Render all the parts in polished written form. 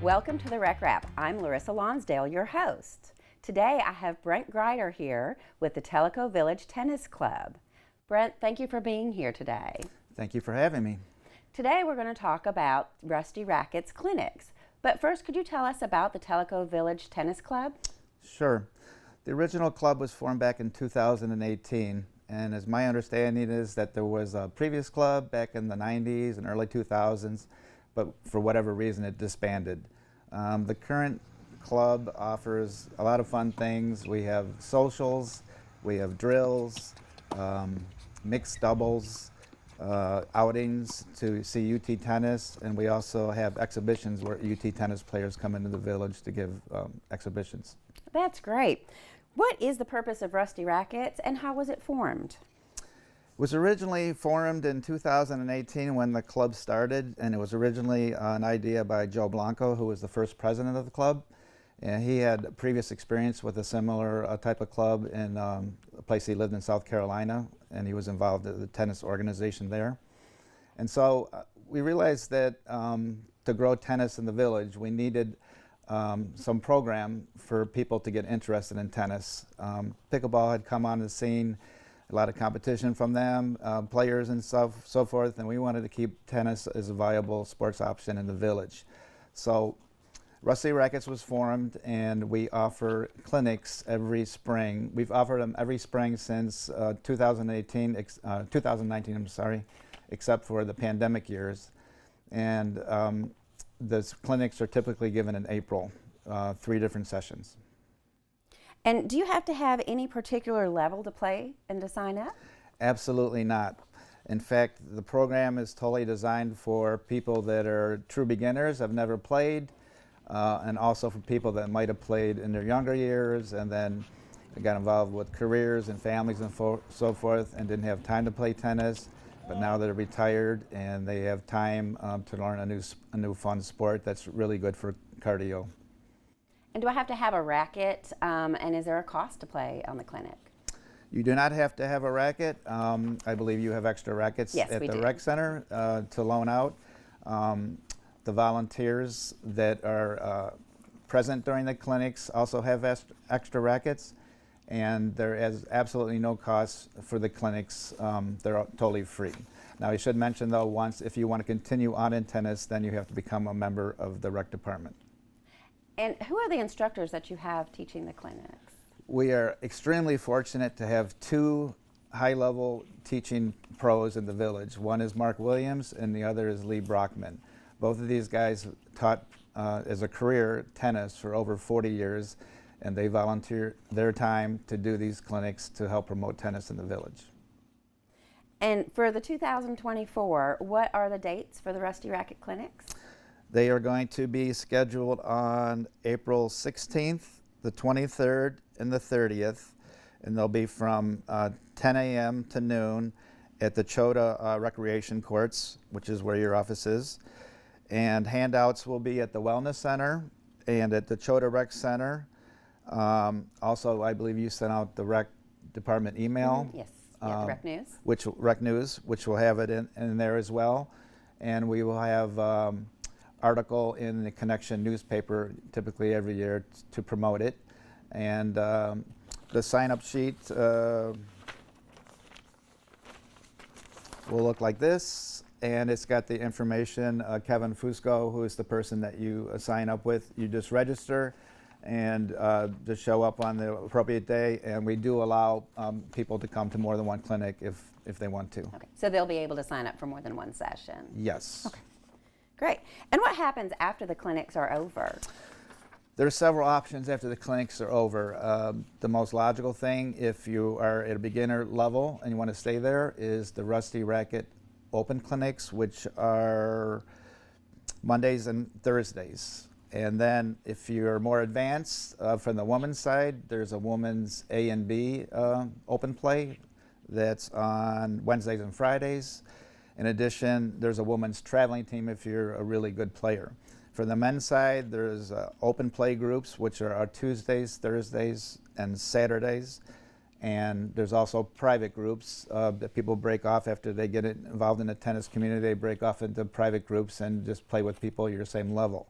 Welcome to the Rec Wrap. I'm Larissa Lownsdale, your host. Today I have Brent Grieder here with the Tellico Village Tennis Club. Brent, thank you for being here today. Thank you for having me. Today we're going to talk about Rusty Racquets clinics. But first, could you tell us about the Tellico Village Tennis Club? Sure. The original club was formed back in 2018, and as my understanding is that there was a previous club back in the 90s and early 2000s, but for whatever reason it disbanded. The current club offers a lot of fun things. We have socials, we have drills, mixed doubles, outings to see UT tennis, and we also have exhibitions where UT tennis players come into the village to give exhibitions. That's great. What is the purpose of Rusty Racquets and how was it formed? It was originally formed in 2018 when the club started, and it was originally an idea by Joe Blanco, who was the first president of the club. And he had previous experience with a similar type of club in a place he lived in South Carolina, and he was involved in the tennis organization there. And so we realized that to grow tennis in the village, we needed some program for people to get interested in tennis. Pickleball had come on the scene, a lot of competition from them, players and so forth, and we wanted to keep tennis as a viable sports option in the village. So Rusty Racquets was formed, and we offer clinics every spring. We've offered them every spring since 2019, I'm sorry, except for the pandemic years. And the clinics are typically given in April, 3 different sessions. And do you have to have any particular level to play and to sign up? Absolutely not. In fact, the program is totally designed for people that are true beginners, have never played, and also for people that might have played in their younger years and then got involved with careers and families and so forth and didn't have time to play tennis, but now they're retired and they have time to learn a new fun sport that's really good for cardio. And do I have to have a racket, and is there a cost to play on the clinic? You do not have to have a racket. I believe you have extra rackets Yes, at we the do. rec center to loan out. The volunteers that are present during the clinics also have extra rackets, and there is absolutely no cost for the clinics. They're totally free. Now, I should mention though, once if you want to continue on in tennis, then you have to become a member of the rec department. And who are the instructors that you have teaching the clinics? We are extremely fortunate to have 2 high-level teaching pros in the village. One is Mark Williams and the other is Lee Brockman. Both of these guys taught as a career tennis for over 40 years, and they volunteer their time to do these clinics to help promote tennis in the village. And for the 2024, what are the dates for the Rusty Racquet clinics? They are going to be scheduled on April 16th, the 23rd, and the 30th, and they'll be from 10 a.m. to noon at the Chota Recreation Courts, which is where your office is. And handouts will be at the Wellness Center and at the Chota Rec Center. Also, I believe you sent out the Rec Department email. Yes, yeah, the Rec News. Rec News, which will have it in there as well. And we will have article in the Connection newspaper typically every year to promote it. And the sign-up sheet will look like this, and it's got the information. Kevin Fusco, who is the person that you sign up with, you just register and just show up on the appropriate day, and we do allow people to come to more than one clinic if they want to. Okay, so they'll be able to sign up for more than one session? Yes. Okay, great. And what happens after the clinics are over? There are several options after the clinics are over. The most logical thing, if you are at a beginner level and you want to stay there, is the Rusty Racquet Open Clinics, which are Mondays and Thursdays. And then if you're more advanced, from the women's side, there's a women's A and B open play that's on Wednesdays and Fridays. In addition, there's a women's traveling team if you're a really good player. For the men's side, there's open play groups, which are Tuesdays, Thursdays, and Saturdays. And there's also private groups that people break off after they get involved in the tennis community. They break off into private groups and just play with people your same level.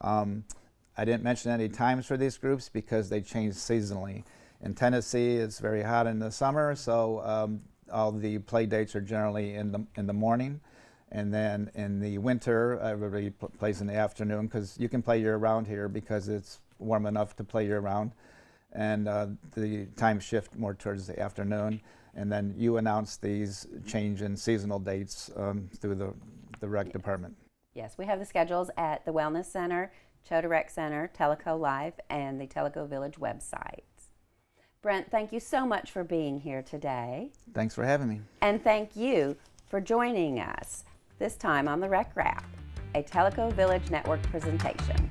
I didn't mention any times for these groups because they change seasonally. In Tennessee, it's very hot in the summer, so all the play dates are generally in the morning. And then in the winter, everybody plays in the afternoon because you can play year-round here because it's warm enough to play year-round. And the time shift more towards the afternoon. And then you announce these change in seasonal dates through the rec department. Yes, we have the schedules at the Wellness Center, Chota Rec Center, Tellico Live, and the Tellico Village website. Brent, thank you so much for being here today. Thanks for having me. And thank you for joining us this time on the Rec Wrap, a Tellico Village Network presentation.